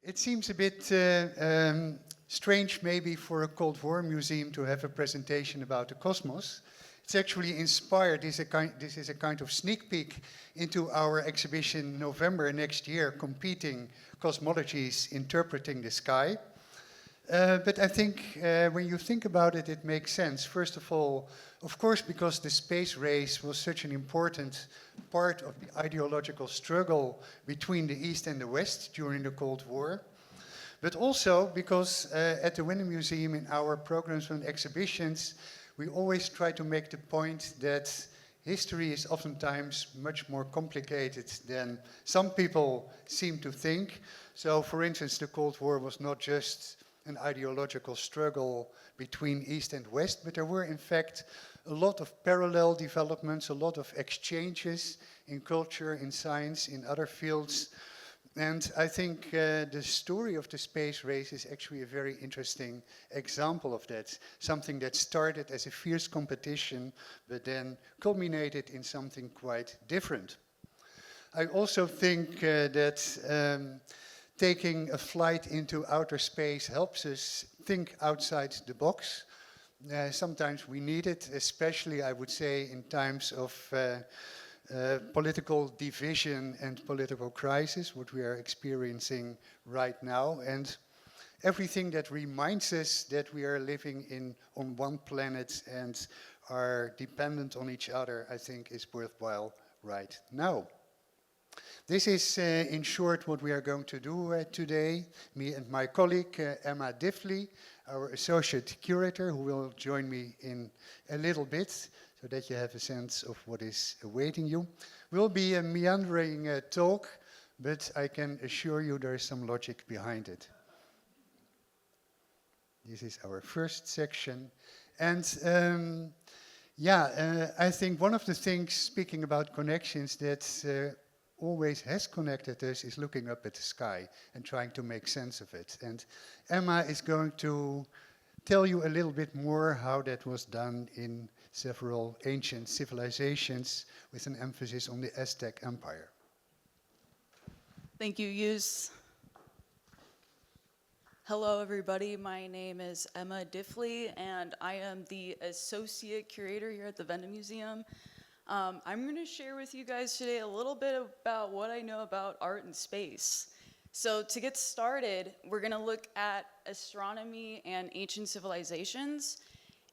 It seems a bit strange maybe for a Cold War museum to have a presentation about the cosmos. It's actually inspired, this is a kind of sneak peek into our exhibition November next year, Competing Cosmologies, Interpreting the Sky. But I think when you think about it, it makes sense. First of all, of course, because the space race was such an important part of the ideological struggle between the East and the West during the Cold War. But also because at the Wende Museum in our programs and exhibitions, we always try to make the point that history is oftentimes much more complicated than some people seem to think. So, for instance, the Cold War was not just an ideological struggle between East and West, but there were in fact a lot of parallel developments, a lot of exchanges in culture, in science, in other fields. And I think the story of the space race is actually a very interesting example of that. Something that started as a fierce competition, but then culminated in something quite different. I also think that taking a flight into outer space helps us think outside the box. Sometimes we need it, especially, I would say, in times of political division and political crisis, what we are experiencing right now. And everything that reminds us that we are living on one planet and are dependent on each other, I think is worthwhile right now. This is, in short, what we are going to do today. Me and my colleague, Emma Diffley, our associate curator, who will join me in a little bit, so that you have a sense of what is awaiting you. Will be a meandering talk, but I can assure you there is some logic behind it. This is our first section. And I think one of the things, speaking about connections, that always has connected us is looking up at the sky and trying to make sense of it. And Emma is going to tell you a little bit more how that was done in several ancient civilizations with an emphasis on the Aztec Empire. Thank you, Joes. Hello, everybody. My name is Emma Diffley, and I am the associate curator here at the Wende Museum. I'm going to share with you guys today a little bit about what I know about art and space. So to get started, we're going to look at astronomy and ancient civilizations.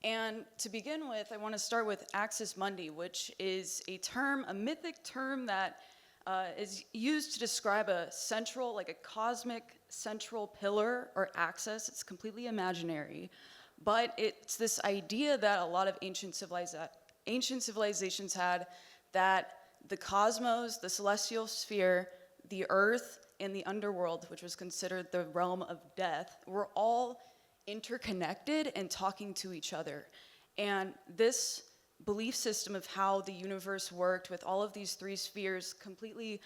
And to begin with, I want to start with Axis Mundi, which is a term, a mythic term that is used to describe a central, like a cosmic central pillar or axis. It's completely imaginary. But it's this idea that a lot of ancient civilizations had, that the cosmos, the celestial sphere, the earth, and the underworld, which was considered the realm of death, were all interconnected and talking to each other. And this belief system of how the universe worked with all of these three spheres completely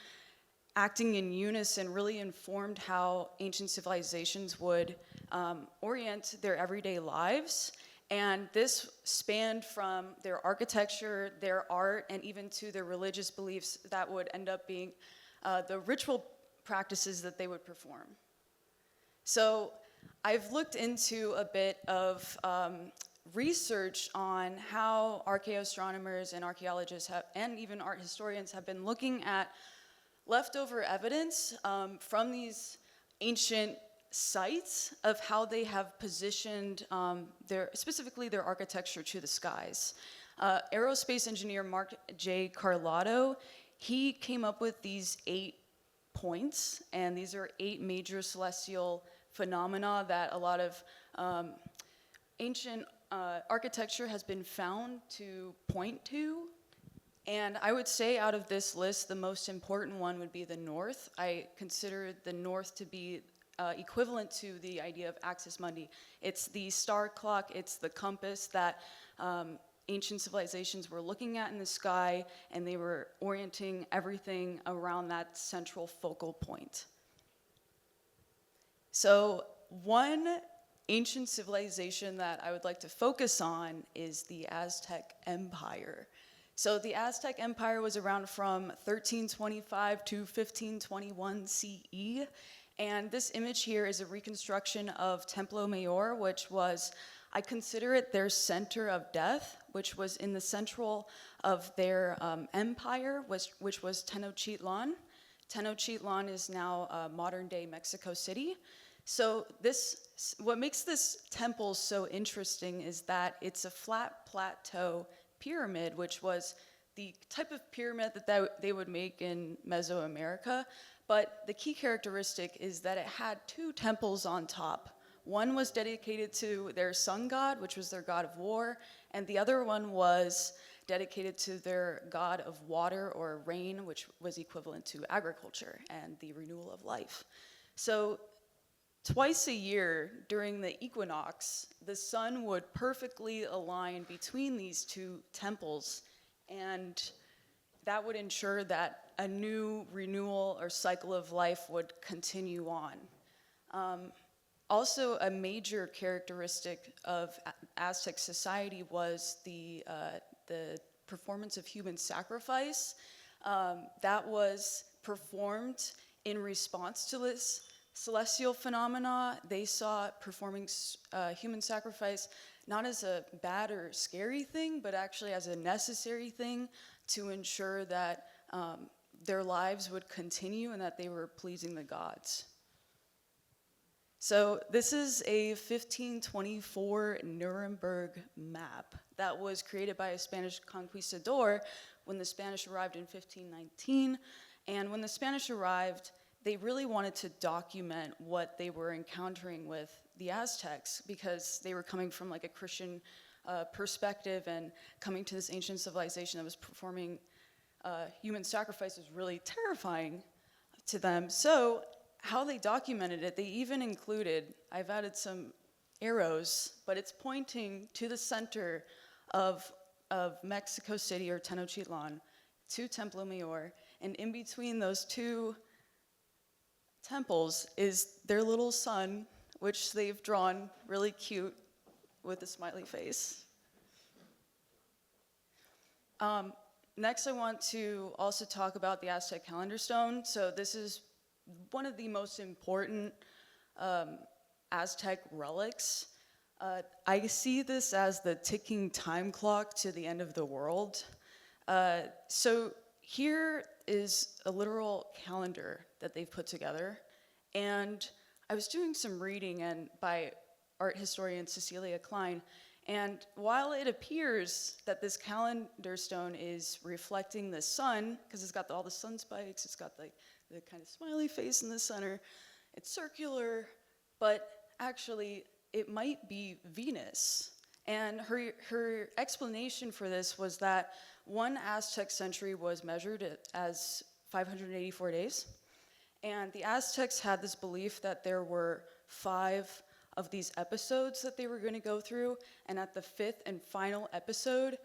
acting in unison really informed how ancient civilizations would orient their everyday lives. And this spanned from their architecture, their art, and even to their religious beliefs that would end up being the ritual practices that they would perform. So I've looked into a bit of research on how archaeoastronomers and archaeologists and even art historians have been looking at leftover evidence from these ancient sites of how they have positioned specifically their architecture to the skies. Aerospace engineer Mark J. Carlotto, he came up with these 8 points, and these are 8 major celestial phenomena that a lot of ancient architecture has been found to point to. And I would say out of this list, the most important one would be the north. I consider the north to be equivalent to the idea of Axis Mundi. It's the star clock, it's the compass that ancient civilizations were looking at in the sky, and they were orienting everything around that central focal point. So one ancient civilization that I would like to focus on is the Aztec Empire. So the Aztec Empire was around from 1325 to 1521 CE, And this image here is a reconstruction of Templo Mayor, which was, I consider it their center of death, which was in the central of their empire, which was Tenochtitlan. Tenochtitlan is now modern-day Mexico City. So what makes this temple so interesting is that it's a flat plateau pyramid, which was the type of pyramid that they would make in Mesoamerica. But the key characteristic is that it had two temples on top. One was dedicated to their sun god, which was their god of war, and the other one was dedicated to their god of water or rain, which was equivalent to agriculture and the renewal of life. So twice a year during the equinox, the sun would perfectly align between these two temples, and that would ensure that a new renewal or cycle of life would continue on. Also, a major characteristic of Aztec society was the performance of human sacrifice. That was performed in response to this celestial phenomena. They saw performing human sacrifice not as a bad or scary thing, but actually as a necessary thing to ensure that their lives would continue and that they were pleasing the gods. So this is a 1524 Nuremberg map that was created by a Spanish conquistador when the Spanish arrived in 1519. And when the Spanish arrived, they really wanted to document what they were encountering with the Aztecs, because they were coming from like a Christian perspective, and coming to this ancient civilization that was performing human sacrifice was really terrifying to them. So how they documented it, they even included, I've added some arrows, but it's pointing to the center of Mexico City, or Tenochtitlan, to Templo Mayor, and in between those two temples is their little sun, which they've drawn really cute with a smiley face. Next, I want to also talk about the Aztec calendar stone. So this is one of the most important Aztec relics. I see this as the ticking time clock to the end of the world. So here is a literal calendar that they've put together. And I was doing some reading by art historian Cecilia Klein, and while it appears that this calendar stone is reflecting the sun, because it's got all the sun spikes, it's got the kind of smiley face in the center, it's circular, but actually it might be Venus. And her explanation for this was that one Aztec century was measured as 584 days. And the Aztecs had this belief that there were 5 of these episodes that they were going to go through, and at the 5th and final episode,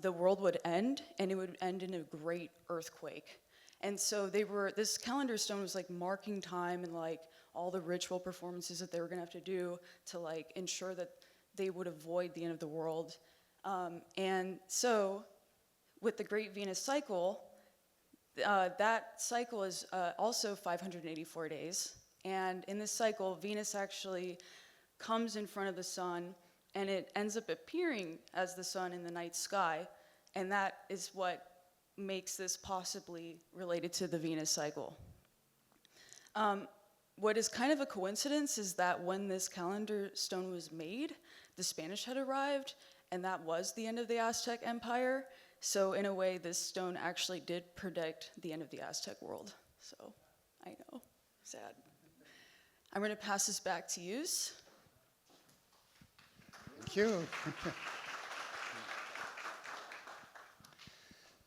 the world would end, and it would end in a great earthquake. And so this calendar stone was like marking time and like all the ritual performances that they were going to have to do to like ensure that they would avoid the end of the world. And so with the Great Venus Cycle, that cycle is also 584 days. And in this cycle, Venus actually comes in front of the sun, and it ends up appearing as the sun in the night sky. And that is what makes this possibly related to the Venus cycle. What is kind of a coincidence is that when this calendar stone was made, the Spanish had arrived, and that was the end of the Aztec Empire. So in a way, this stone actually did predict the end of the Aztec world. So I know, sad. I'm going to pass this back to you. Thank you.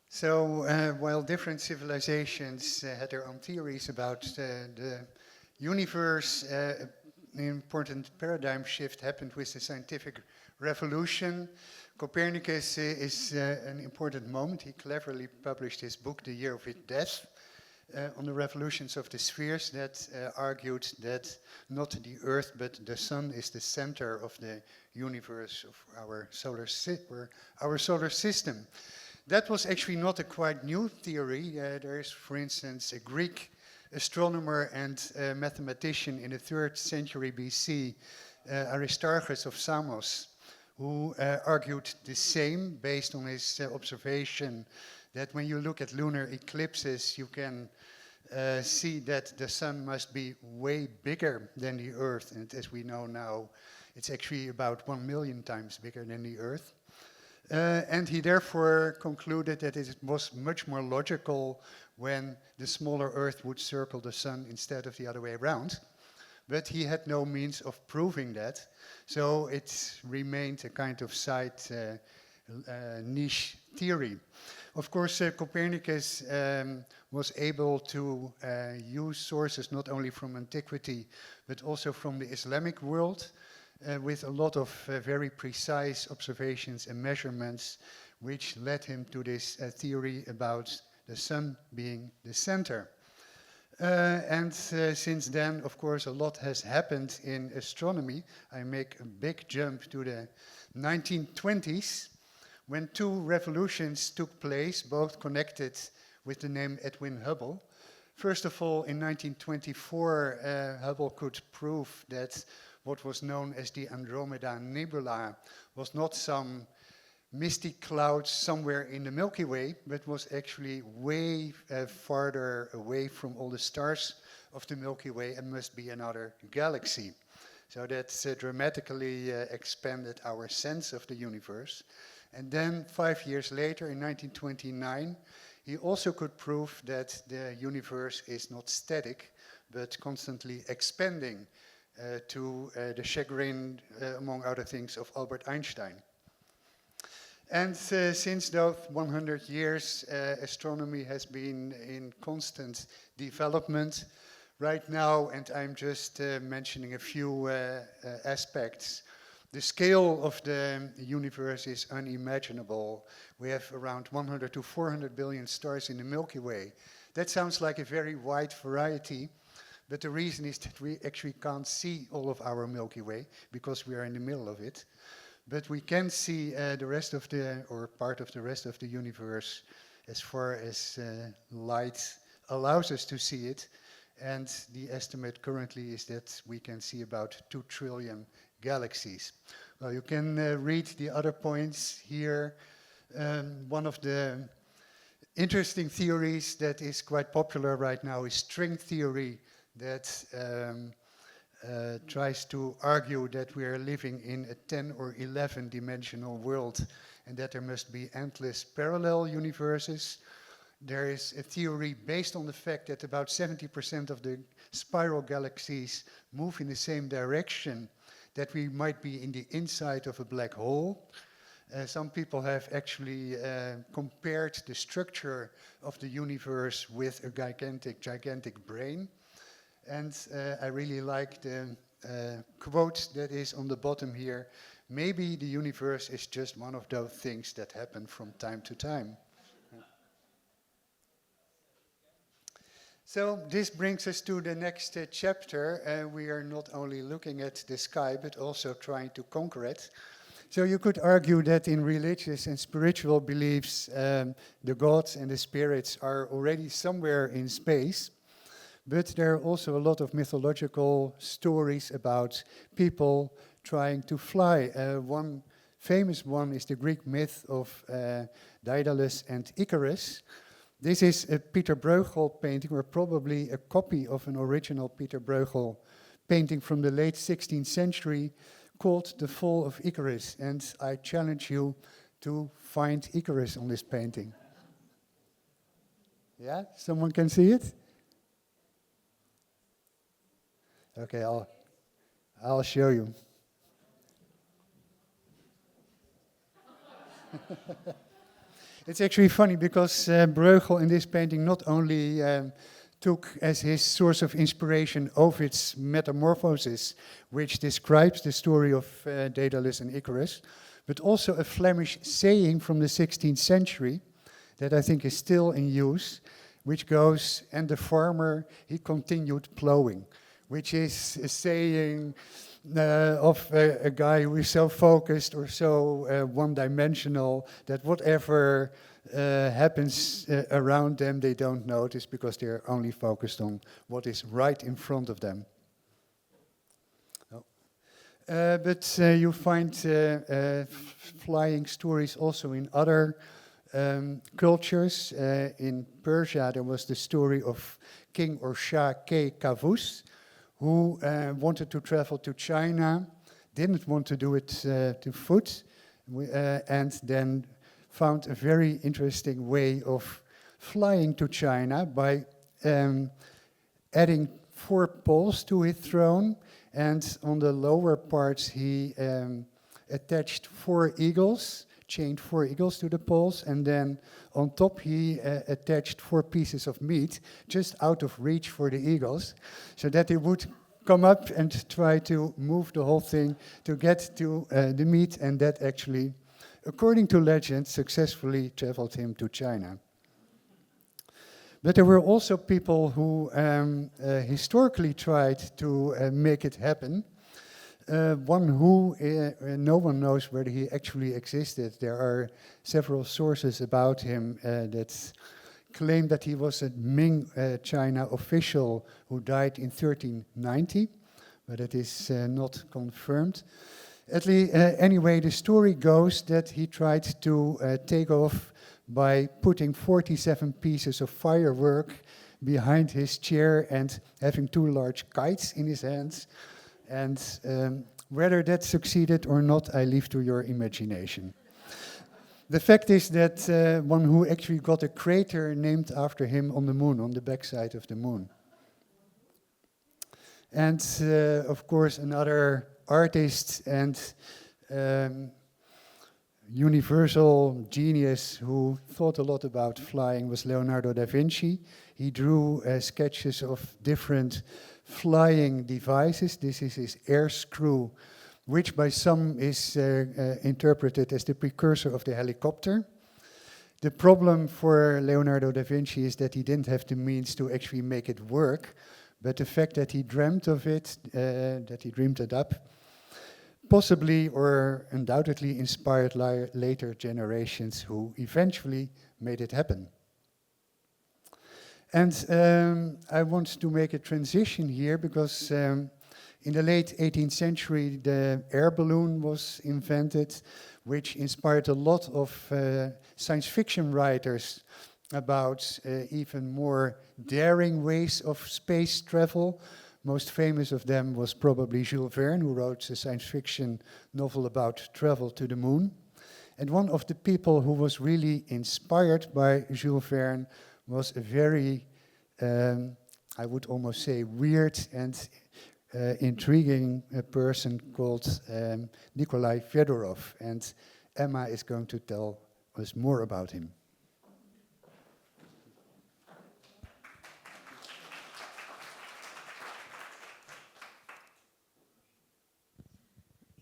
So while different civilizations had their own theories about the universe, an important paradigm shift happened with the scientific revolution. Copernicus is an important moment. He cleverly published his book, The Year of His Death, on the revolutions of the spheres, that argued that not the Earth but the Sun is the center of the universe of our solar system. That was actually not a quite new theory. There is, for instance, a Greek astronomer and mathematician in the 3rd century BC, Aristarchus of Samos, who argued the same based on his observation that when you look at lunar eclipses, you can see that the sun must be way bigger than the Earth. And as we know now, it's actually about 1 million times bigger than the Earth. And he therefore concluded that it was much more logical when the smaller Earth would circle the sun instead of the other way around. But he had no means of proving that, so it remained a kind of side niche theory. Of course, Copernicus was able to use sources not only from antiquity, but also from the Islamic world, with a lot of very precise observations and measurements, which led him to this theory about the sun being the center. Since then, of course, a lot has happened in astronomy. I make a big jump to the 1920s, when 2 revolutions took place, both connected with the name Edwin Hubble. First of all, in 1924, Hubble could prove that what was known as the Andromeda Nebula was not some misty cloud somewhere in the Milky Way, but was actually way farther away from all the stars of the Milky Way and must be another galaxy. So that dramatically expanded our sense of the universe. And then 5 years later, in 1929, he also could prove that the universe is not static, but constantly expanding, to the chagrin, among other things, of Albert Einstein. And since those 100 years, astronomy has been in constant development. Right now, and I'm just mentioning a few aspects, the scale of the universe is unimaginable. We have around 100 to 400 billion stars in the Milky Way. That sounds like a very wide variety, but the reason is that we actually can't see all of our Milky Way because we are in the middle of it. But we can see the rest of the, or part of the rest of the universe as far as light allows us to see it. And the estimate currently is that we can see about 2 trillion galaxies. Well, you can read the other points here. One of the interesting theories that is quite popular right now is string theory, that tries to argue that we are living in a 10 or 11 dimensional world and that there must be endless parallel universes. There is a theory based on the fact that about 70% of the spiral galaxies move in the same direction, that we might be in the inside of a black hole. Some people have actually compared the structure of the universe with a gigantic brain. And I really like the quote that is on the bottom here. Maybe the universe is just one of those things that happen from time to time. So this brings us to the next chapter. We are not only looking at the sky, but also trying to conquer it. So you could argue that in religious and spiritual beliefs, the gods and the spirits are already somewhere in space. But there are also a lot of mythological stories about people trying to fly. One famous one is the Greek myth of Daedalus and Icarus. This is a Peter Bruegel painting, or probably a copy of an original Peter Bruegel painting from the late 16th century called The Fall of Icarus. And I challenge you to find Icarus on this painting. Yeah, someone can see it? Okay, I'll show you. It's actually funny because Bruegel in this painting not only took as his source of inspiration Ovid's Metamorphoses, which describes the story of Daedalus and Icarus, but also a Flemish saying from the 16th century that I think is still in use, which goes, "And the farmer, he continued plowing," which is a saying of a guy who is so focused or so one-dimensional that whatever happens around them, they don't notice because they're only focused on what is right in front of them. But you find flying stories also in other cultures. In Persia, there was the story of King or Shah Kavus, who wanted to travel to China, didn't want to do it to foot, and then found a very interesting way of flying to China by adding 4 poles to his throne, and on the lower parts he attached 4 eagles, chained 4 eagles to the poles, and then on top he attached 4 pieces of meat just out of reach for the eagles, so that they would come up and try to move the whole thing to get to the meat, and that actually, according to legend, successfully traveled him to China. But there were also people who historically tried to make it happen. One who no one knows whether he actually existed. There are several sources about him that claim that he was a Ming China official who died in 1390, but it is not confirmed. Anyway, the story goes that he tried to take off by putting 47 pieces of firework behind his chair and having 2 large kites in his hands. And whether that succeeded or not, I leave to your imagination. The fact is that one who actually got a crater named after him on the moon, on the backside of the moon. And of course, another artist and universal genius who thought a lot about flying was Leonardo da Vinci. He drew sketches of different flying devices. This is his air screw, which by some is interpreted as the precursor of the helicopter. The problem for Leonardo da Vinci is that he didn't have the means to actually make it work, but the fact that he dreamt of it, that he dreamed it up, possibly or undoubtedly inspired later generations who eventually made it happen. And I want to make a transition here because in the late 18th century, the air balloon was invented, which inspired a lot of science fiction writers about even more daring ways of space travel. Most famous of them was probably Jules Verne, who wrote a science fiction novel about travel to the moon. And one of the people who was really inspired by Jules Verne was a very, I would almost say, weird and intriguing person called Nikolai Fedorov. And Emma is going to tell us more about him.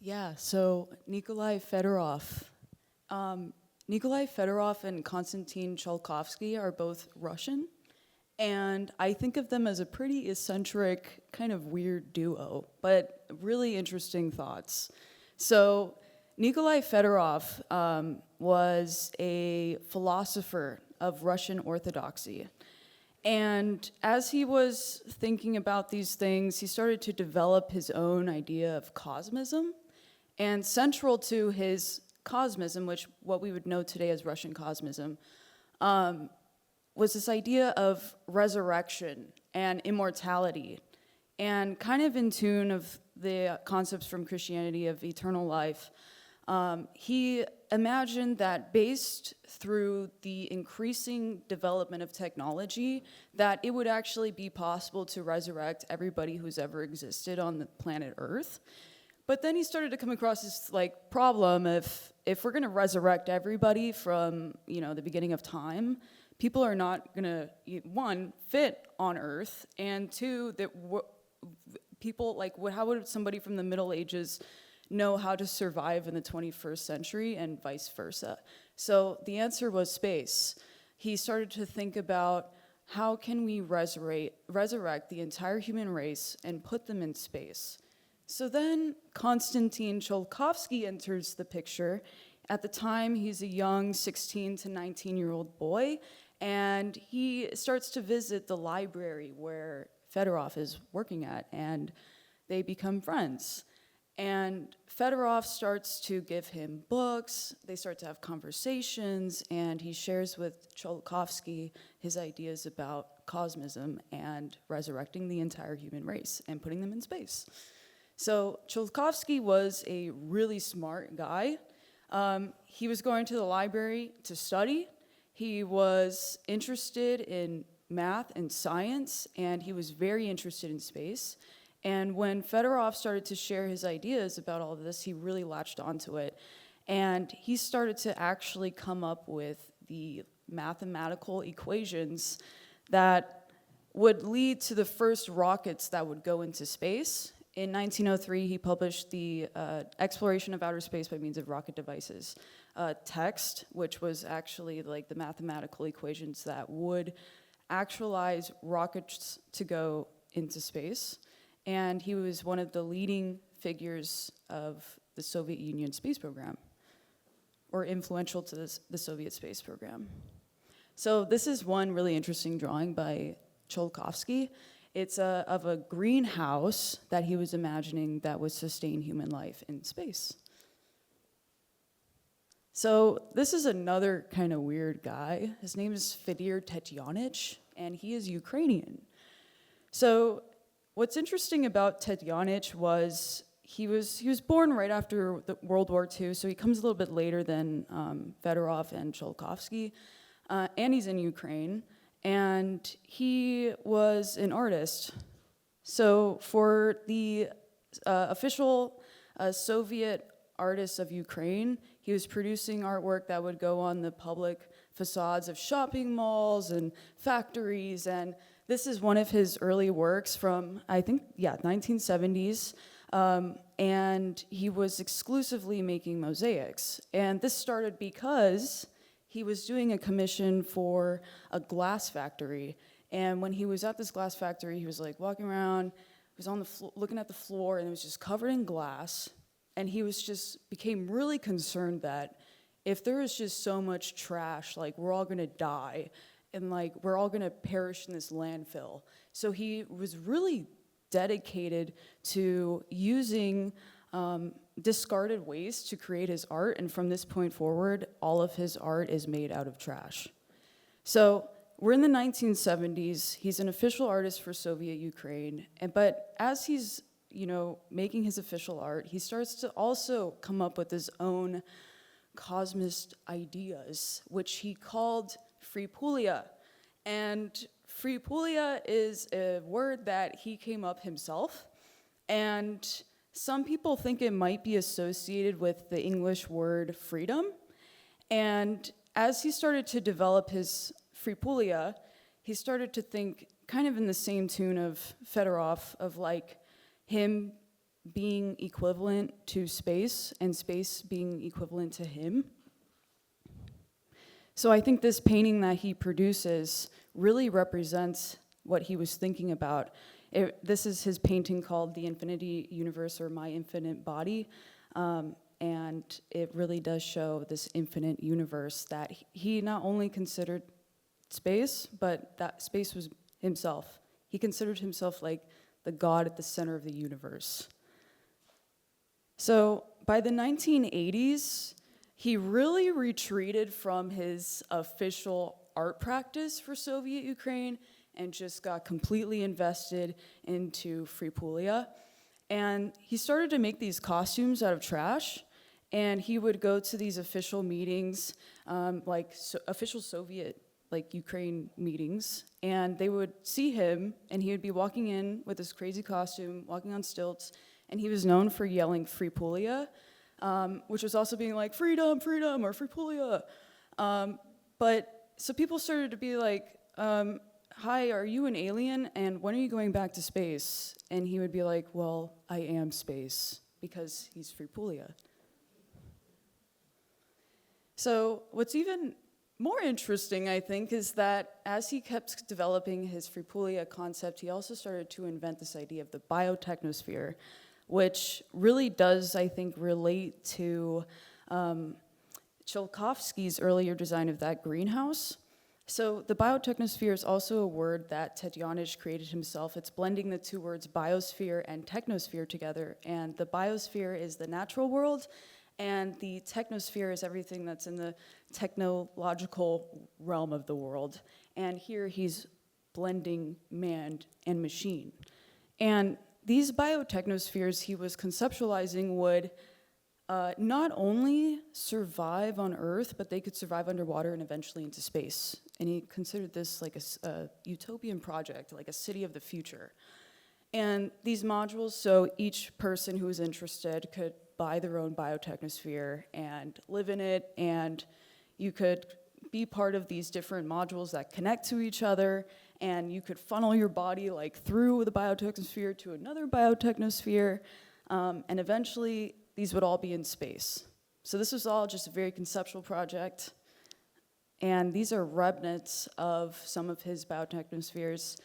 Yeah, so Nikolai Fedorov. Nikolai Fedorov and Konstantin Tsiolkovsky are both Russian, and I think of them as a pretty eccentric, kind of weird duo, but really interesting thoughts. So Nikolai Fedorov was a philosopher of Russian Orthodoxy. And as he was thinking about these things, he started to develop his own idea of cosmism. And central to his cosmism, which what we would know today as Russian cosmism, was this idea of resurrection and immortality, and kind of in tune of the concepts from Christianity of eternal life. He imagined that based through the increasing development of technology, that it would actually be possible to resurrect everybody who's ever existed on the planet Earth. But then he started to come across this problem if we're going to resurrect everybody from the beginning of time, people are not going to, one, fit on Earth, and two, that people how would somebody from the Middle Ages know how to survive in the 21st century and vice versa? So the answer was space. He started to think about how can we resurrect the entire human race and put them in space. So then Konstantin Tsiolkovsky enters the picture at the time, he's a young 16 to 19-year-old boy, and he starts to visit the library where Fedorov is working at, and they become friends. And Fedorov starts to give him books, they start to have conversations, and he shares with Tsiolkovsky his ideas about cosmism and resurrecting the entire human race and putting them in space. So Tsiolkovsky was a really smart guy. He was going to the library to study. He was interested in math and science, and he was very interested in space. And when Fedorov started to share his ideas about all of this, he really latched onto it. And he started to actually come up with the mathematical equations that would lead to the first rockets that would go into space. In 1903, he published the Exploration of Outer Space by Means of Rocket Devices text, which was actually like the mathematical equations that would actualize rockets to go into space. And he was one of the leading figures of the Soviet Union space program, or influential to the Soviet space program. So this is one really interesting drawing by Tsiolkovsky. It's of a greenhouse that he was imagining that would sustain human life in space. So this is another kind of weird guy. His name is Fedir Tetyanich, and he is Ukrainian. So what's interesting about Tetyanich was he was born right after World War II, so he comes a little bit later than Fedorov and Tsiolkovsky, and he's in Ukraine, and he was an artist. So for the official Soviet artists of Ukraine, he was producing artwork that would go on the public facades of shopping malls and factories, and this is one of his early works from, I think, 1970s, and he was exclusively making mosaics. And this started because he was doing a commission for a glass factory, and when he was at this glass factory, he was like walking around, he was on the floor, looking at the floor, and it was just covered in glass, and he was just became really concerned that if there is just so much trash, like we're all gonna die, and like we're all gonna perish in this landfill. So he was really dedicated to using discarded waste to create his art, and from this point forward, all of his art is made out of trash. So we're in the 1970s, he's an official artist for Soviet Ukraine, but as he's making his official art, he starts to also come up with his own cosmist ideas, which he called Fripulia. And Fripulia is a word that he came up himself, and some people think it might be associated with the English word freedom. And as he started to develop his Fripulia, he started to think kind of in the same tune of Fedorov, of like him being equivalent to space and space being equivalent to him. So I think this painting that he produces really represents what he was thinking about. This is his painting called The Infinity Universe, or My Infinite Body, and it really does show this infinite universe that he not only considered space, but that space was himself. He considered himself like the God at the center of the universe. So by the 1980s, he really retreated from his official art practice for Soviet Ukraine and just got completely invested into Fripulia. And he started to make these costumes out of trash, and he would go to these official meetings, official Soviet, Ukraine meetings, and they would see him, and he would be walking in with this crazy costume, walking on stilts, and he was known for yelling Fripulia, which was also being like, freedom, freedom, or Fripulia. So people started to be like, hi, are you an alien? And when are you going back to space? And he would be like, well, I am space, because he's Fripulia. So what's even more interesting, I think, is that as he kept developing his Fripulia concept, he also started to invent this idea of the biotechnosphere, which really does, I think, relate to Tsiolkovsky's earlier design of that greenhouse. So the biotechnosphere is also a word that Tadjanic created himself. It's blending the two words biosphere and technosphere together. And the biosphere is the natural world, and the technosphere is everything that's in the technological realm of the world. And here he's blending man and machine. And these biotechnospheres he was conceptualizing would not only survive on Earth, but they could survive underwater and eventually into space. And he considered this like a utopian project, like a city of the future. And these modules, so each person who was interested could buy their own biotechnosphere and live in it, and you could be part of these different modules that connect to each other, and you could funnel your body like through the biotechnosphere to another biotechnosphere, and eventually these would all be in space. So this was all just a very conceptual project, and these are remnants of some of his biotechnospheres,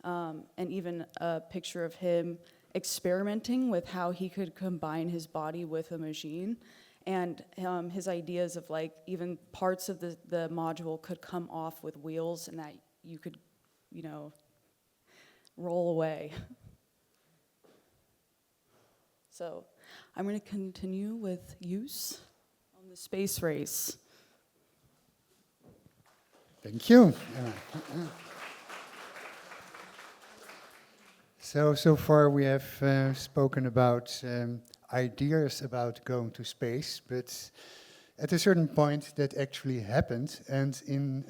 and even a picture of him experimenting with how he could combine his body with a machine, and his ideas of like even parts of the module could come off with wheels and that you could, you know, roll away. So I'm going to continue with use on the space race. Thank you. So far we have spoken about ideas about going to space, but at a certain point that actually happened, and in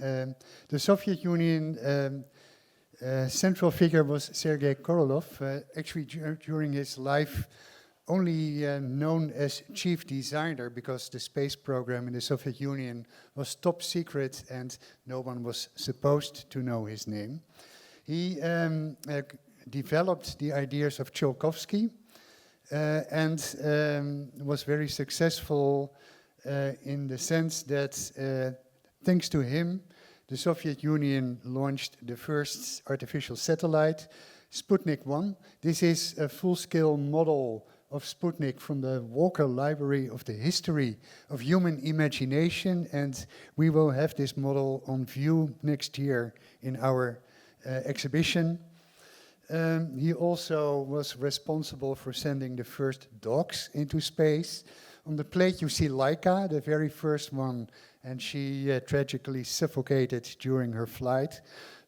the Soviet Union, central figure was Sergei Korolev, actually during his life only known as chief designer, because the space program in the Soviet Union was top secret and no one was supposed to know his name. He developed the ideas of Tsiolkovsky and was very successful in the sense that thanks to him, the Soviet Union launched the first artificial satellite, Sputnik 1. This is a full-scale model of Sputnik from the Walker Library of the History of Human Imagination, and we will have this model on view next year in our exhibition. He also was responsible for sending the first dogs into space. On the plate you see Laika, the very first one, and she tragically suffocated during her flight.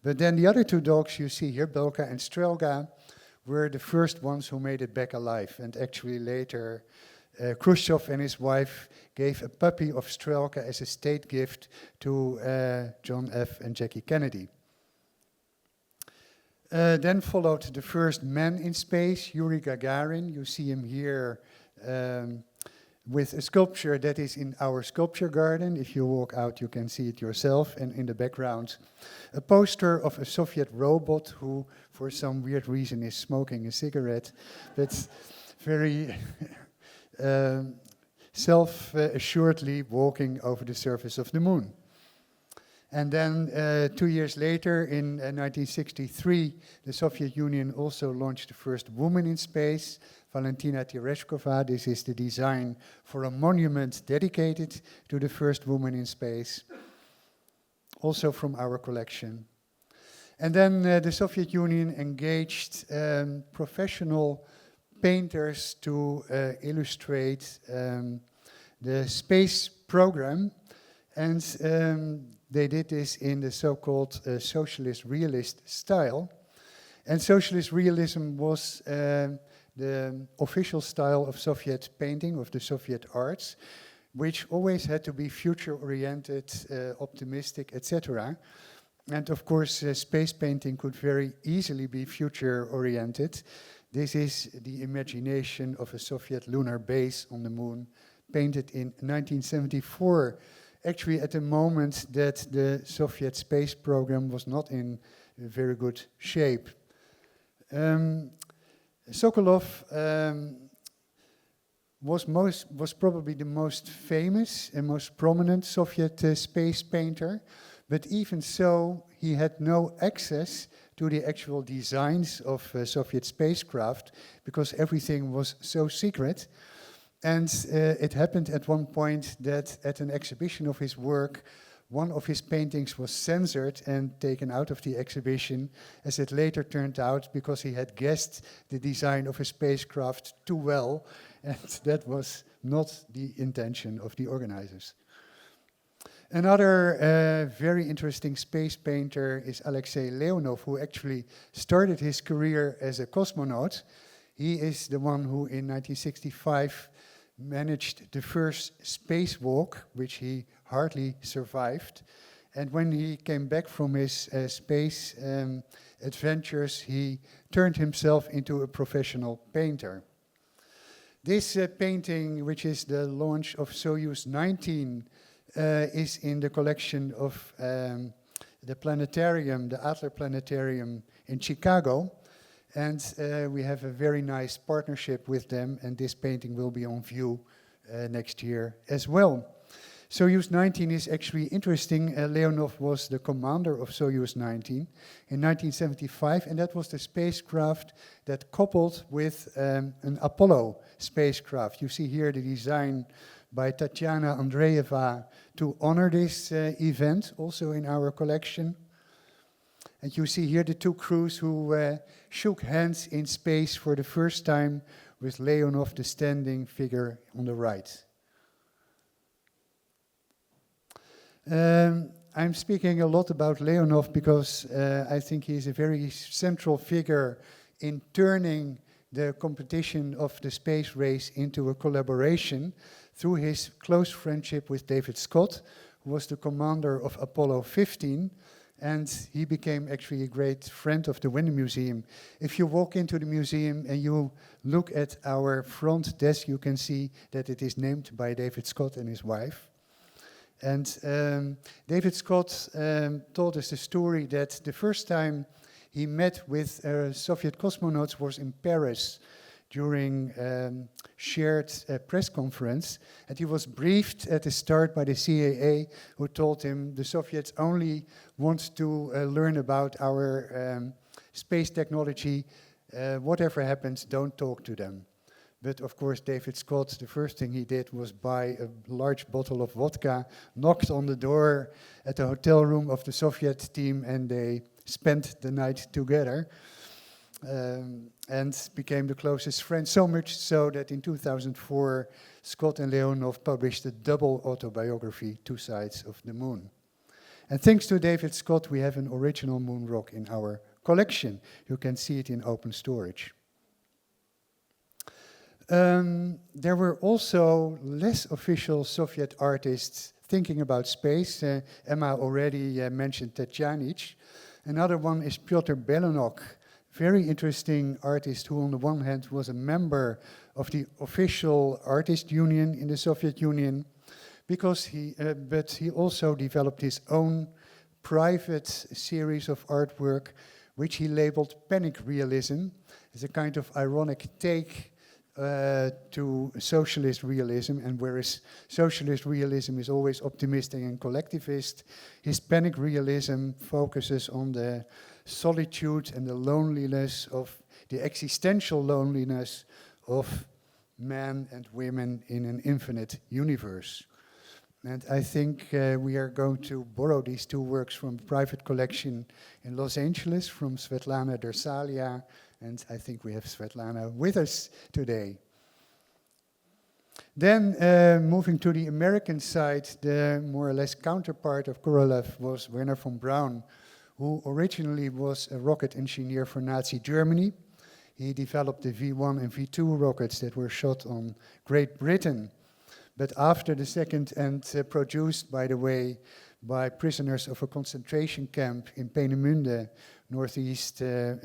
But then the other two dogs you see here, Belka and Strelga, were the first ones who made it back alive. And actually later, Khrushchev and his wife gave a puppy of Strelka as a state gift to John F. and Jackie Kennedy. Then followed the first man in space, Yuri Gagarin. You see him here with a sculpture that is in our sculpture garden. If you walk out, you can see it yourself. And in the background, a poster of a Soviet robot who, for some weird reason, is smoking a cigarette, but very self-assuredly walking over the surface of the moon. And then 2 years later, in 1963, the Soviet Union also launched the first woman in space, Valentina Tereshkova. This is the design for a monument dedicated to the first woman in space, also from our collection. And then the Soviet Union engaged professional painters to illustrate the space program, and they did this in the so-called socialist realist style. And socialist realism was the official style of Soviet painting, of the Soviet arts, which always had to be future-oriented, optimistic, etc. And of course, space painting could very easily be future-oriented. This is the imagination of a Soviet lunar base on the moon, painted in 1974, actually at the moment that the Soviet space program was not in very good shape. Sokolov was probably the most famous and most prominent Soviet space painter, but even so, he had no access to the actual designs of Soviet spacecraft because everything was so secret. And it happened at one point that at an exhibition of his work, one of his paintings was censored and taken out of the exhibition, as it later turned out, because he had guessed the design of a spacecraft too well, and that was not the intention of the organizers. Another very interesting space painter is Alexei Leonov, who actually started his career as a cosmonaut. He is the one who in 1965 managed the first spacewalk, which he hardly survived. And when he came back from his space adventures, he turned himself into a professional painter. This painting, which is the launch of Soyuz 19, is in the collection of the planetarium, the Adler Planetarium in Chicago. And we have a very nice partnership with them, and this painting will be on view next year as well. Soyuz 19 is actually interesting. Leonov was the commander of Soyuz 19 in 1975, and that was the spacecraft that coupled with an Apollo spacecraft. You see here the design by Tatiana Andreeva to honor this event, also in our collection. And you see here the two crews who shook hands in space for the first time, with Leonov, the standing figure, on the right. I'm speaking a lot about Leonov because I think he's a very central figure in turning the competition of the space race into a collaboration through his close friendship with David Scott, who was the commander of Apollo 15, and he became actually a great friend of the Wende Museum. If you walk into the museum and you look at our front desk, you can see that it is named by David Scott and his wife. And David Scott told us the story that the first time he met with Soviet cosmonauts was in Paris during shared press conference, and he was briefed at the start by the CAA, who told him the Soviets only want to learn about our space technology. Whatever happens, don't talk to them. But of course, David Scott, the first thing he did was buy a large bottle of vodka, knocked on the door at the hotel room of the Soviet team, and they spent the night together. And became the closest friends, so much so that in 2004, Scott and Leonov published a double autobiography, Two Sides of the Moon. And thanks to David Scott, we have an original moon rock in our collection. You can see it in open storage. There were also less official Soviet artists thinking about space. Emma already mentioned Tetjanich. Another one is Pyotr Belenok, very interesting artist who on the one hand was a member of the official artist union in the Soviet Union, because but he also developed his own private series of artwork, which he labeled panic realism. It's a kind of ironic take to socialist realism, and whereas socialist realism is always optimistic and collectivist, his panic realism focuses on the solitude and the loneliness of the existential loneliness of men and women in an infinite universe. And I think we are going to borrow these two works from a private collection in Los Angeles from Svetlana Dersalia, and I think we have Svetlana with us today. Then, moving to the American side, the more or less counterpart of Korolev was Werner von Braun, who originally was a rocket engineer for Nazi Germany. He developed the V1 and V2 rockets that were shot on Great Britain. But after the second, and produced, by the way, by prisoners of a concentration camp in Peenemünde, northeast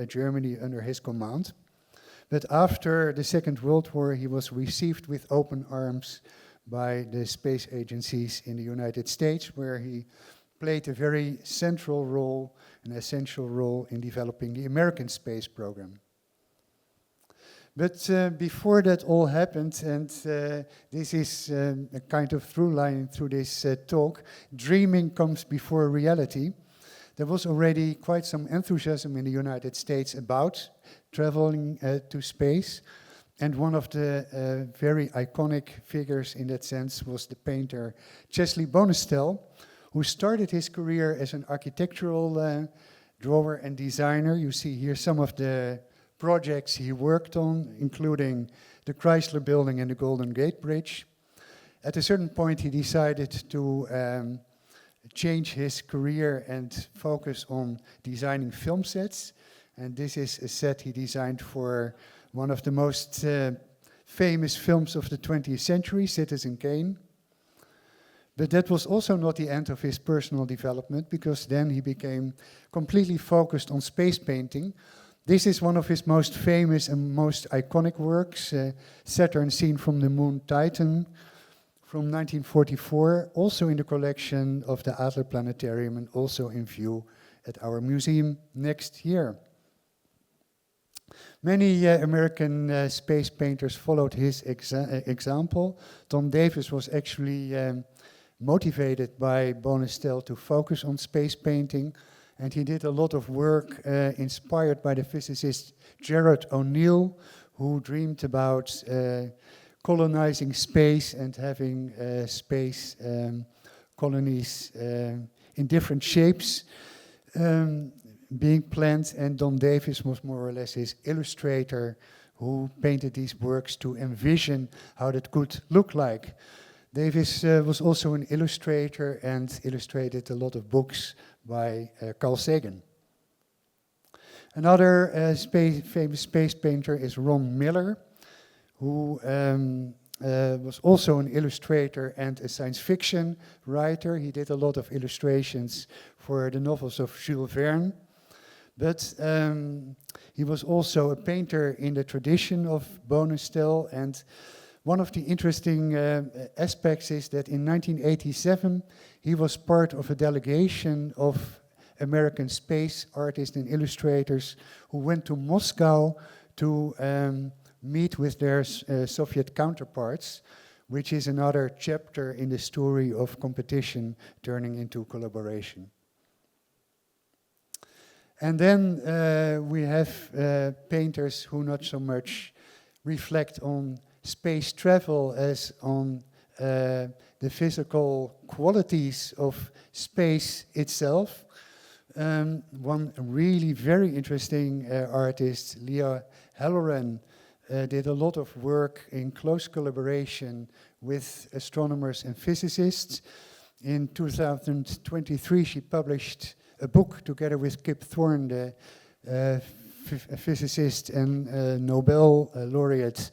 Germany, under his command. But after the Second World War, he was received with open arms by the space agencies in the United States, where he played a very central role, an essential role in developing the American space program. But before that all happened, and this is a kind of through line through this talk, dreaming comes before reality. There was already quite some enthusiasm in the United States about traveling to space. And one of the very iconic figures in that sense was the painter Chesley Bonestell, who started his career as an architectural drawer and designer. You see here some of the projects he worked on, including the Chrysler Building and the Golden Gate Bridge. At a certain point, he decided to change his career and focus on designing film sets. And this is a set he designed for one of the most famous films of the 20th century, Citizen Kane. But that was also not the end of his personal development, because then he became completely focused on space painting. This is one of his most famous and most iconic works, Saturn Seen from the Moon, Titan, from 1944, also in the collection of the Adler Planetarium and also in view at our museum next year. Many American space painters followed his example. Tom Davis was actually motivated by Bonestell to focus on space painting, and he did a lot of work inspired by the physicist Gerard O'Neill, who dreamed about colonizing space and having space colonies in different shapes being planned, and Don Davis was more or less his illustrator who painted these works to envision how that could look like. Davis was also an illustrator and illustrated a lot of books by Carl Sagan. Another famous space painter is Ron Miller, who was also an illustrator and a science fiction writer. He did a lot of illustrations for the novels of Jules Verne. But he was also a painter in the tradition of Bonestell, and one of the interesting aspects is that in 1987 he was part of a delegation of American space artists and illustrators who went to Moscow to meet with their Soviet counterparts, which is another chapter in the story of competition turning into collaboration. And then we have painters who not so much reflect on space travel as on the physical qualities of space itself. One really very interesting artist, Leah Halloran, did a lot of work in close collaboration with astronomers and physicists. In 2023, she published a book together with Kip Thorne, the physicist and Nobel laureate,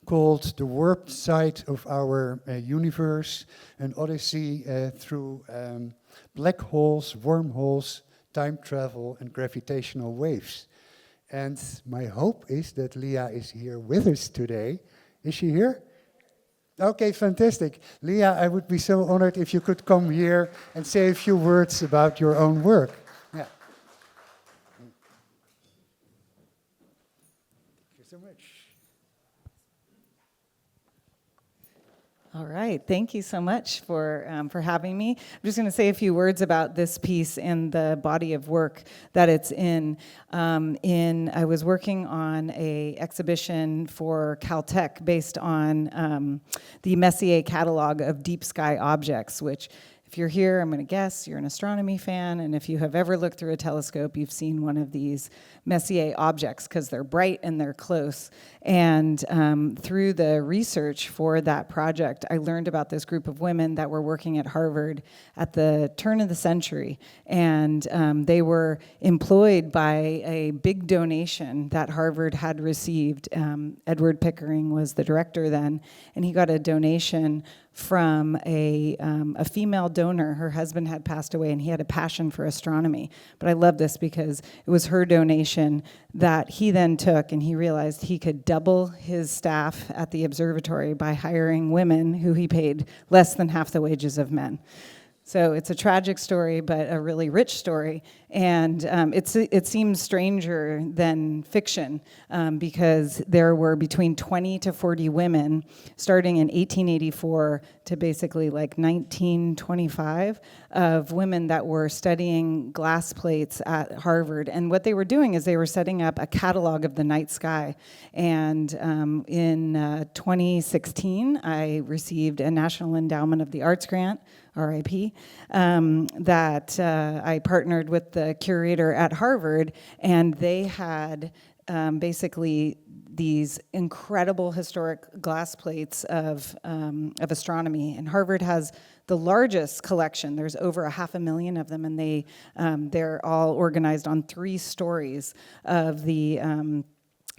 called The Warped Side of Our Universe, an odyssey through black holes, wormholes, time travel, and gravitational waves. And my hope is that Leah is here with us today. Is she here? Okay, fantastic. Leah, I would be so honored if you could come here and say a few words about your own work. Yeah. Thank you so much. All right, thank you so much for having me. I'm just going to say a few words about this piece and the body of work that it's in. I was working on a exhibition for Caltech based on the Messier catalog of deep sky objects, which, if you're here, I'm going to guess you're an astronomy fan, and if you have ever looked through a telescope, you've seen one of these Messier objects because they're bright and they're close. And through the research for that project, I learned about this group of women that were working at Harvard at the turn of the century, and they were employed by a big donation that Harvard had received. Edward Pickering was the director then, and he got a donation from a female donor. Her husband had passed away, and he had a passion for astronomy. But I love this because it was her donation that he then took, and he realized he could double his staff at the observatory by hiring women who he paid less than half the wages of men. So it's a tragic story, but a really rich story. And it seems stranger than fiction because there were between 20 to 40 women starting in 1884 to basically like 1925 of women that were studying glass plates at Harvard. And what they were doing is they were setting up a catalog of the night sky. And in 2016, I received a National Endowment of the Arts grant, RIP, that I partnered with the curator at Harvard, and they had basically these incredible historic glass plates of astronomy. And Harvard has the largest collection. There's over 500,000 of them, and they're all organized on 3 stories of the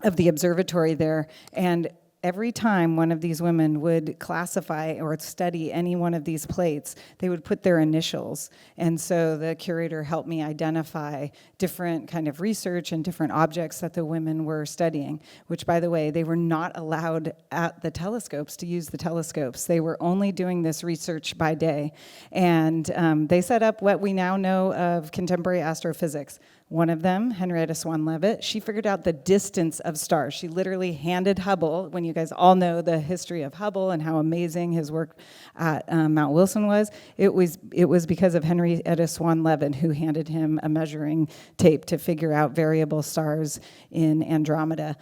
observatory there. And every time one of these women would classify or study any one of these plates, they would put their initials. And so the curator helped me identify different kind of research and different objects that the women were studying, which, by the way, they were not allowed at the telescopes to use the telescopes. They were only doing this research by day. And they set up what we now know of contemporary astrophysics. One of them, Henrietta Swan Leavitt, she figured out the distance of stars. She literally handed Hubble, when you guys all know the history of Hubble and how amazing his work at Mount Wilson was, it was because of Henrietta Swan Leavitt who handed him a measuring tape to figure out variable stars in Andromeda.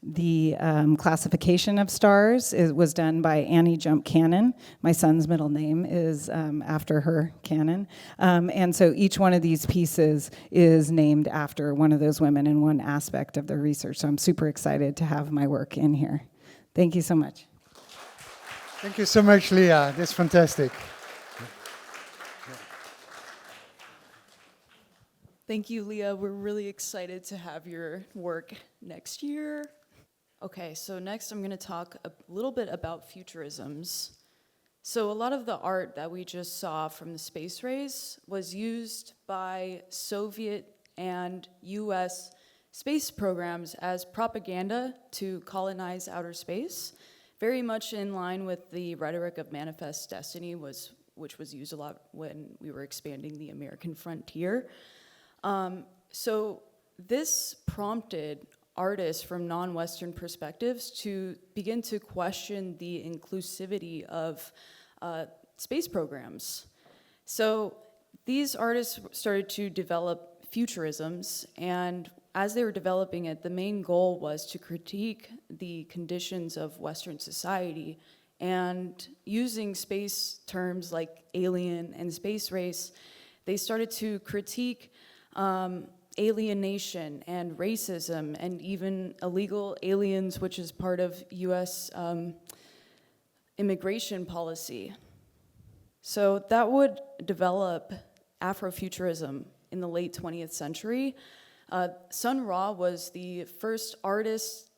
The classification of stars was done by Annie Jump Cannon. My son's middle name is after her, Cannon. And so each one of these pieces is named after one of those women in one aspect of their research. So I'm super excited to have my work in here. Thank you so much. Thank you so much, Leah. That's fantastic. Thank you, Leah. We're really excited to have your work next year. Okay, so next I'm going to talk a little bit about futurisms. So a lot of the art that we just saw from the space race was used by Soviet and US space programs as propaganda to colonize outer space, very much in line with the rhetoric of manifest destiny, which was used a lot when we were expanding the American frontier. So this prompted artists from non-Western perspectives to begin to question the inclusivity of space programs. So these artists started to develop futurisms, and as they were developing it, the main goal was to critique the conditions of Western society, and using space terms like alien and space race, they started to critique alienation and racism and even illegal aliens, which is part of US immigration policy. So that would develop Afrofuturism in the late 20th century. Sun Ra was the first artist,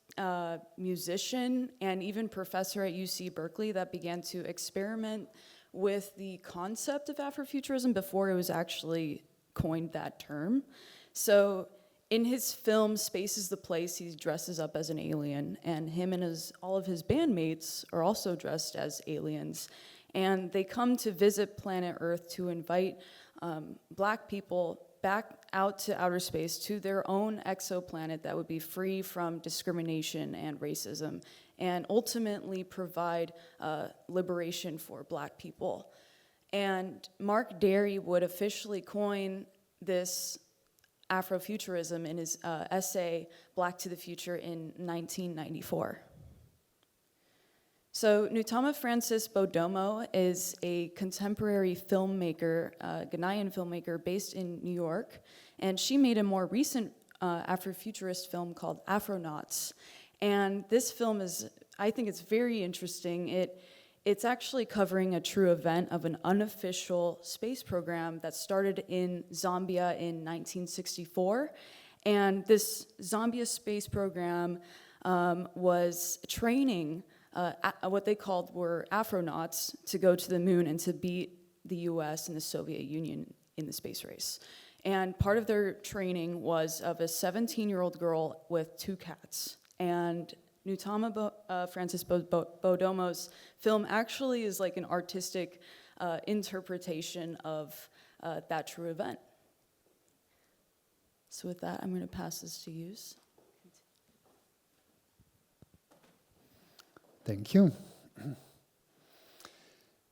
musician, and even professor at UC Berkeley that began to experiment with the concept of Afrofuturism before it was actually coined that term. So in his film Space is the Place, he dresses up as an alien, and him and all of his bandmates are also dressed as aliens. And they come to visit planet Earth to invite Black people back out to outer space to their own exoplanet that would be free from discrimination and racism, and ultimately provide liberation for Black people. And Mark Derry would officially coin this Afrofuturism in his essay, Black to the Future, in 1994. So Nutama Francis Bodomo is a contemporary filmmaker, Ghanaian filmmaker based in New York, and she made a more recent Afrofuturist film called Afronauts. And this film is, I think it's very interesting. It's actually covering a true event of an unofficial space program that started in Zambia in 1964. And this Zambia space program was training what they called were Afronauts to go to the moon and to beat the US and the Soviet Union in the space race. And part of their training was of a 17-year-old girl with 2 cats. And Nutama Francis Bodomo's film actually is like an artistic interpretation of that true event. So with that, I'm going to pass this to Joes. Thank you.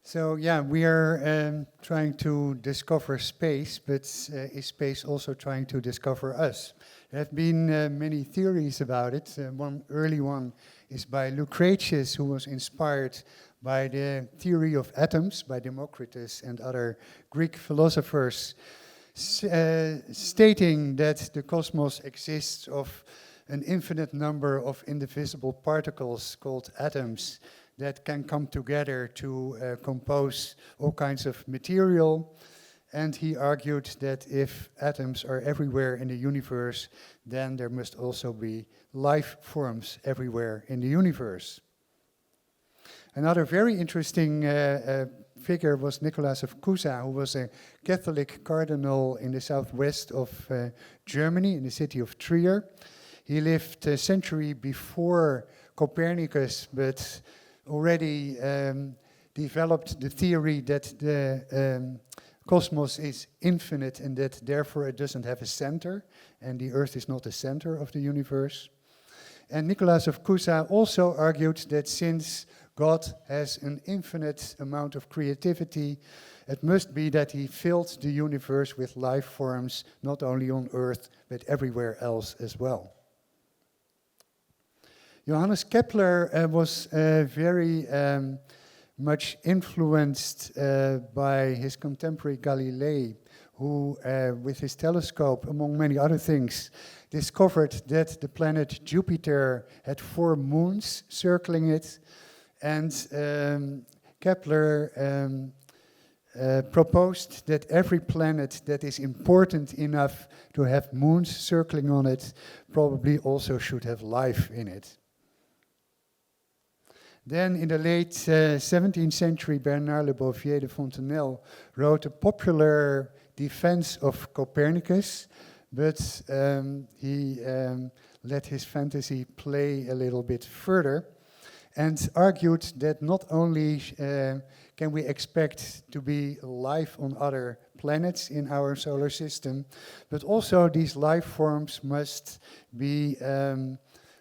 So yeah, we are trying to discover space, but is space also trying to discover us? There have been many theories about it. One early one is by Lucretius, who was inspired by the theory of atoms by Democritus and other Greek philosophers, stating that the cosmos exists of an infinite number of indivisible particles called atoms that can come together to compose all kinds of material. And he argued that if atoms are everywhere in the universe, then there must also be life forms everywhere in the universe. Another very interesting figure was Nicholas of Cusa, who was a Catholic cardinal in the southwest of Germany, in the city of Trier. He lived a century before Copernicus, but already developed the theory that the cosmos is infinite and that therefore it doesn't have a center, and the Earth is not the center of the universe. And Nicholas of Cusa also argued that since God has an infinite amount of creativity, it must be that he filled the universe with life forms, not only on Earth, but everywhere else as well. Johannes Kepler was very much influenced by his contemporary Galilei, who, with his telescope, among many other things, discovered that the planet Jupiter had 4 moons circling it, and Kepler proposed that every planet that is important enough to have moons circling on it probably also should have life in it. Then in the late 17th century, Bernard Le Bovier de Fontenelle wrote a popular defense of Copernicus, but he let his fantasy play a little bit further and argued that not only can we expect to be life on other planets in our solar system, but also these life forms must be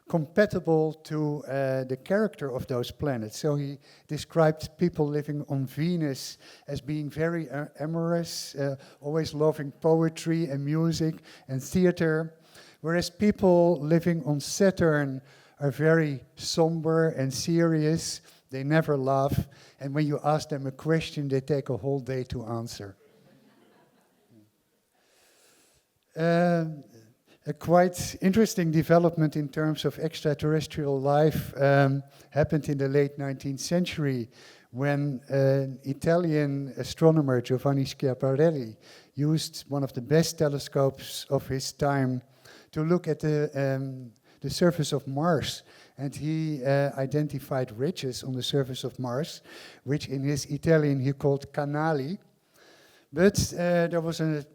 compatible to the character of those planets. So he described people living on Venus as being very amorous, always loving poetry and music and theater, whereas people living on Saturn are very somber and serious. They never laugh, and when you ask them a question, they take a whole day to answer. A quite interesting development in terms of extraterrestrial life happened in the late 19th century when an Italian astronomer, Giovanni Schiaparelli, used one of the best telescopes of his time to look at the surface of Mars. And he identified ridges on the surface of Mars, which in his Italian he called canali. But there was an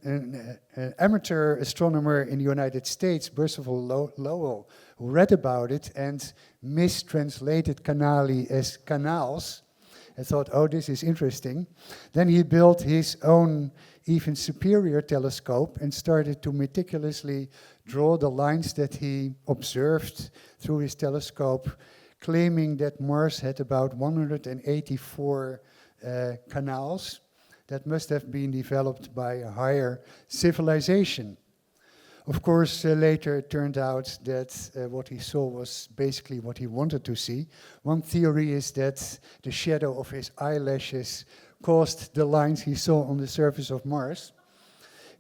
amateur astronomer in the United States, Percival Lowell, who read about it and mistranslated canali as canals. I thought, oh, this is interesting. Then he built his own even superior telescope and started to meticulously draw the lines that he observed through his telescope, claiming that Mars had about 184 canals that must have been developed by a higher civilization. Of course, later it turned out that what he saw was basically what he wanted to see. One theory is that the shadow of his eyelashes caused the lines he saw on the surface of Mars.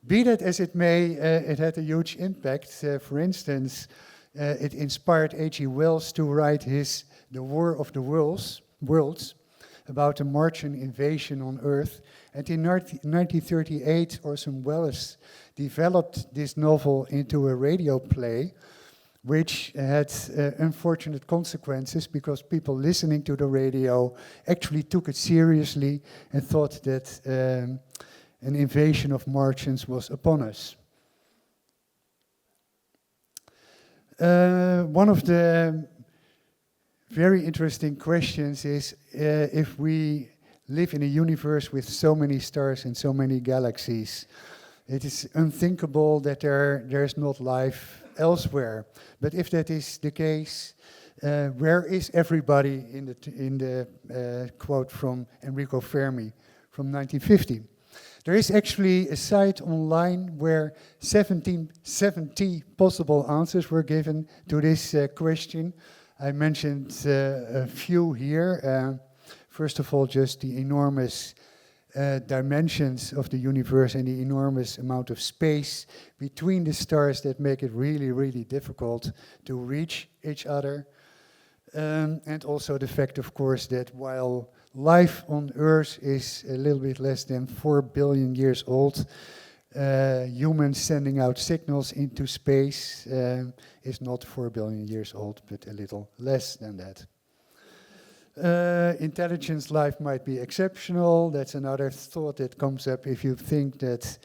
Be that as it may, it had a huge impact. For instance, it inspired H.G. Wells to write his The War of the Worlds about a Martian invasion on Earth. And in 1938, Orson Welles developed this novel into a radio play, which had unfortunate consequences because people listening to the radio actually took it seriously and thought that an invasion of Martians was upon us. One of the very interesting questions is if we live in a universe with so many stars and so many galaxies, It is unthinkable that there's not life elsewhere. But if that is the case, where is everybody in the quote from Enrico Fermi from 1950? There is actually a site online where 70 possible answers were given to this question. I mentioned a few here. First of all, just the enormous dimensions of the universe and the enormous amount of space between the stars that make it really, really difficult to reach each other. And also the fact, of course, that while life on Earth is a little bit less than 4 billion years old, humans sending out signals into space is not 4 billion years old, but a little less than that. Intelligence life might be exceptional. That's another thought that comes up if you think that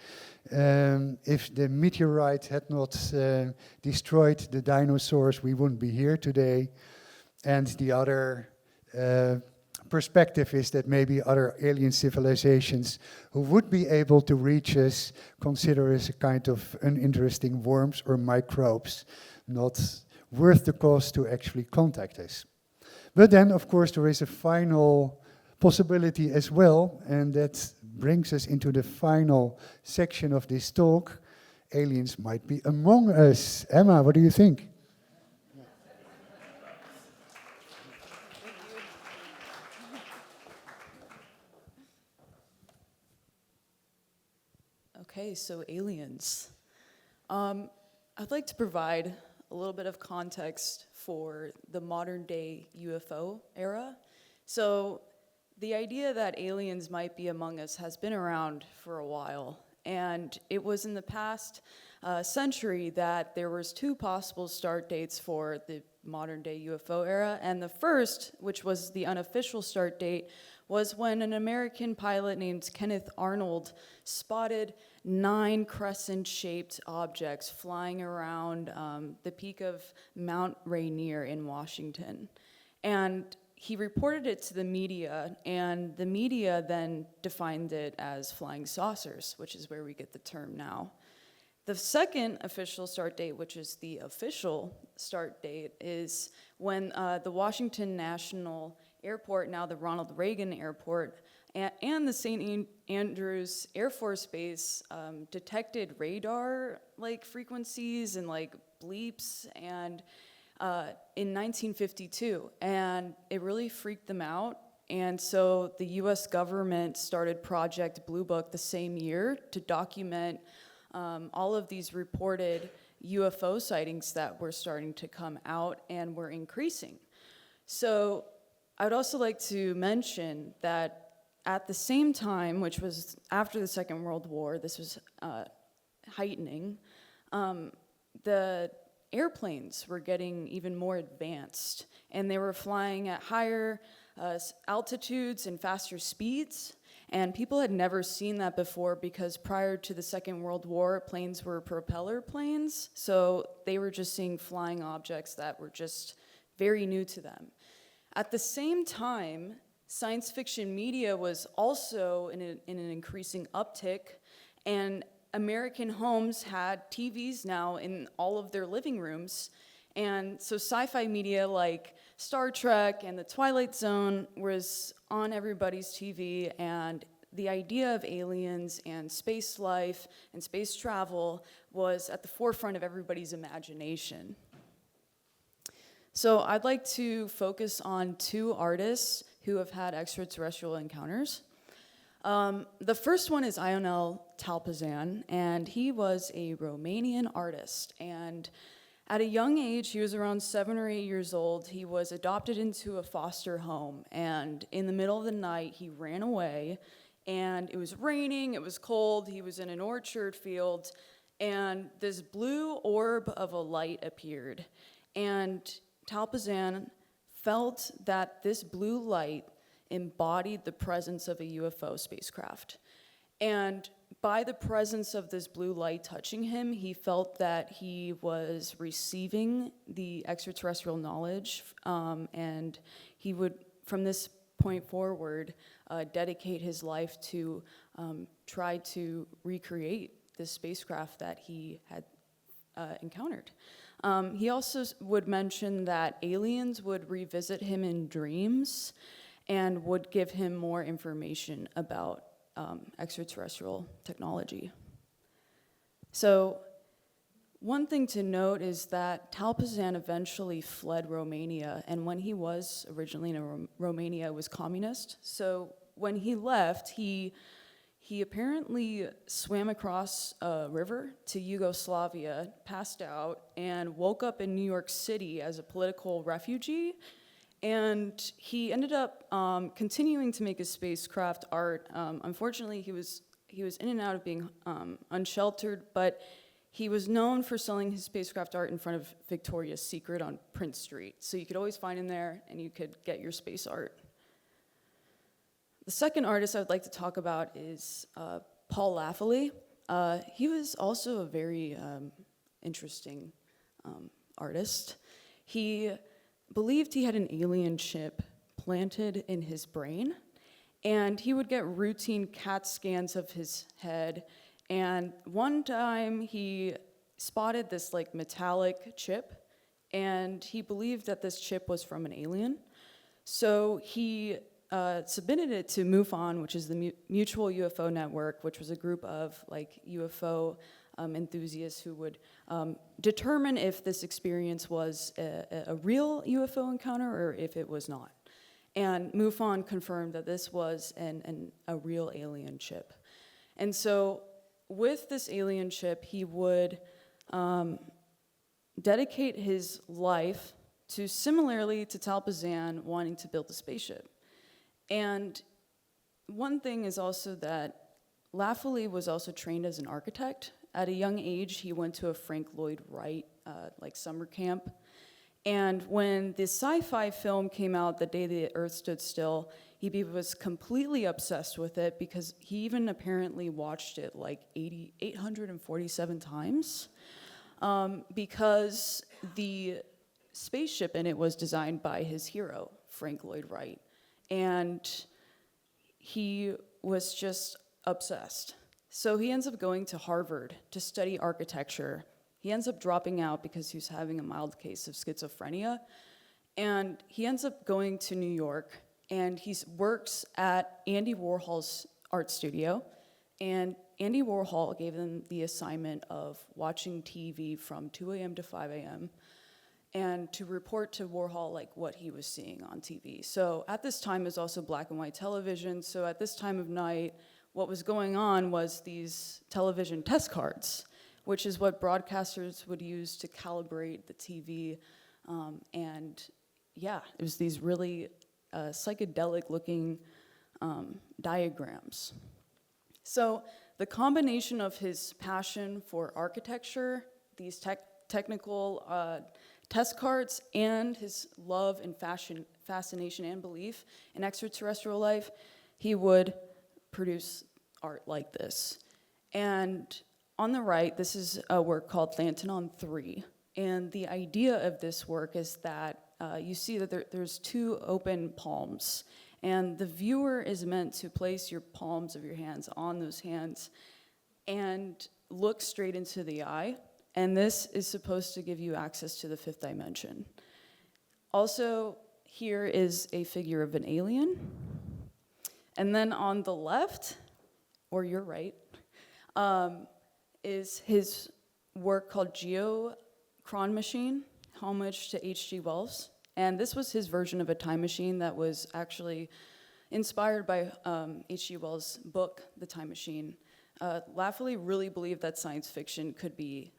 if the meteorite had not destroyed the dinosaurs, we wouldn't be here today. And the other perspective is that maybe other alien civilizations who would be able to reach us consider us a kind of uninteresting worms or microbes, not worth the cost to actually contact us. But then, of course, there is a final possibility as well, and that brings us into the final section of this talk. Aliens might be among us. Emma, what do you think? Okay, so aliens. I'd like to provide a little bit of context for the modern day UFO era. So the idea that aliens might be among us has been around for a while, and it was in the past century that there was 2 possible start dates for the modern day UFO era, and the first, which was the unofficial start date, was when an American pilot named Kenneth Arnold spotted 9 crescent-shaped objects flying around the peak of Mount Rainier in Washington. And he reported it to the media, and the media then defined it as flying saucers, which is where we get the term now. The second official start date, which is the official start date, is when the Washington National Airport, now the Ronald Reagan Airport, and the St. Andrews Air Force Base detected radar-like frequencies and like bleeps and in 1952, and it really freaked them out. And so the US government started Project Blue Book the same year to document all of these reported UFO sightings that were starting to come out and were increasing. So I would also like to mention that at the same time, which was after the Second World War, this was heightening, the airplanes were getting even more advanced, and they were flying at higher altitudes and faster speeds, and people had never seen that before because prior to the Second World War, planes were propeller planes, so they were just seeing flying objects that were just very new to them. At the same time, science fiction media was also in an increasing uptick, and American homes had TVs now in all of their living rooms. And so sci-fi media like Star Trek and The Twilight Zone was on everybody's TV, and the idea of aliens and space life and space travel was at the forefront of everybody's imagination. So I'd like to focus on 2 artists who have had extraterrestrial encounters. The first one is Ionel Talpazan, and he was a Romanian artist. And at a young age, he was around 7 or 8 years old, he was adopted into a foster home. And in the middle of the night, he ran away, and it was raining, it was cold, he was in an orchard field, and this blue orb of a light appeared. And Talpazan felt that this blue light embodied the presence of a UFO spacecraft. And by the presence of this blue light touching him, he felt that he was receiving the extraterrestrial knowledge, and he would, from this point forward, dedicate his life to try to recreate this spacecraft that he had encountered. He also would mention that aliens would revisit him in dreams and would give him more information about extraterrestrial technology. So one thing to note is that Talpazan eventually fled Romania, and when he was originally in Romania, it was communist. So when he left, he apparently swam across a river to Yugoslavia, passed out, and woke up in New York City as a political refugee. And he ended up continuing to make his spacecraft art. Unfortunately, he was in and out of being unsheltered, but he was known for selling his spacecraft art in front of Victoria's Secret on Prince Street. So you could always find him there, and you could get your space art. The second artist I would like to talk about is Paul Laffoley. He was also a very interesting artist. He believed he had an alien chip planted in his brain, and he would get routine CAT scans of his head. And one time he spotted this like metallic chip, and he believed that this chip was from an alien. So he submitted it to MUFON, which is the Mutual UFO Network, which was a group of like UFO enthusiasts who would determine if this experience was a real UFO encounter or if it was not. And MUFON confirmed that this was a real alien chip. And so with this alien chip, he would dedicate his life to, similarly to Talpazan, wanting to build a spaceship. And one thing is also that Laffoley was also trained as an architect. At a young age, he went to a Frank Lloyd Wright like summer camp. And when the sci-fi film came out, The Day the Earth Stood Still, he was completely obsessed with it because he even apparently watched it like 847 times because the spaceship in it was designed by his hero, Frank Lloyd Wright. And he was just obsessed. So he ends up going to Harvard to study architecture. He ends up dropping out because he was having a mild case of schizophrenia. And he ends up going to New York, and he works at Andy Warhol's art studio. And Andy Warhol gave him the assignment of watching TV from 2 a.m. to 5 a.m. and to report to Warhol like what he was seeing on TV. So at this time, it was also black and white television. So at this time of night, what was going on was these television test cards, which is what broadcasters would use to calibrate the TV. And yeah, it was these really psychedelic-looking diagrams. So the combination of his passion for architecture, these technical test cards, and his love and fascination and belief in extraterrestrial life, he would produce art like this. And on the right, this is a work called Lantanon 3. And the idea of this work is that you see that there's two open palms. And the viewer is meant to place your palms of your hands on those hands and look straight into the eye. And this is supposed to give you access to the fifth dimension. Also, here is a figure of an alien. And then on the left, or your right, is his work called Geochron Machine, homage to H.G. Wells. And this was his version of a time machine that was actually inspired by H.G. Wells' book, The Time Machine. Laffoley really believed that science fiction could be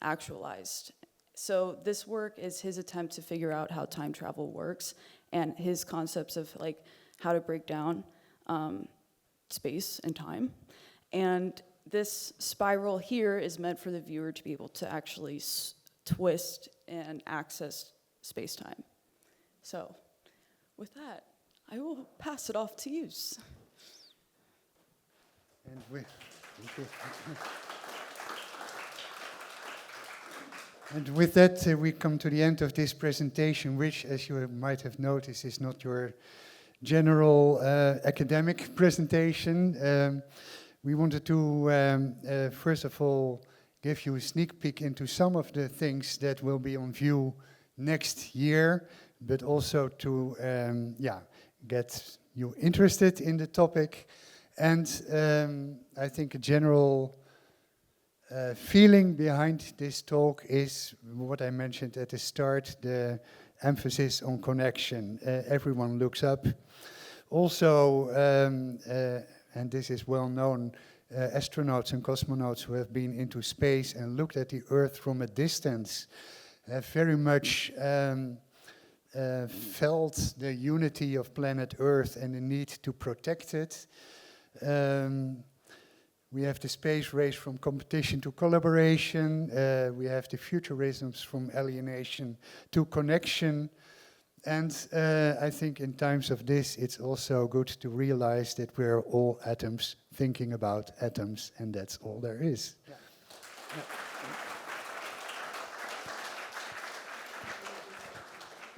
actualized. So this work is his attempt to figure out how time travel works and his concepts of like how to break down space and time. And this spiral here is meant for the viewer to be able to actually twist and access space-time. So with that, I will pass it off to you. And thank you. And with that, we come to the end of this presentation, which, as you might have noticed, is not your general academic presentation. we wanted to, first of all, give you a sneak peek into some of the things that will be on view next year, but also to get you interested in the topic. And I think a general feeling behind this talk is what I mentioned at the start, the emphasis on connection. Everyone looks up. Also, and this is well known, astronauts and cosmonauts who have been into space and looked at the Earth from a distance have very much felt the unity of planet Earth and the need to protect it. We have the space race from competition to collaboration. We have the futurisms from alienation to connection. And I think in times of this, it's also good to realize that we're all atoms thinking about atoms, and that's all there is. Yeah. Yeah.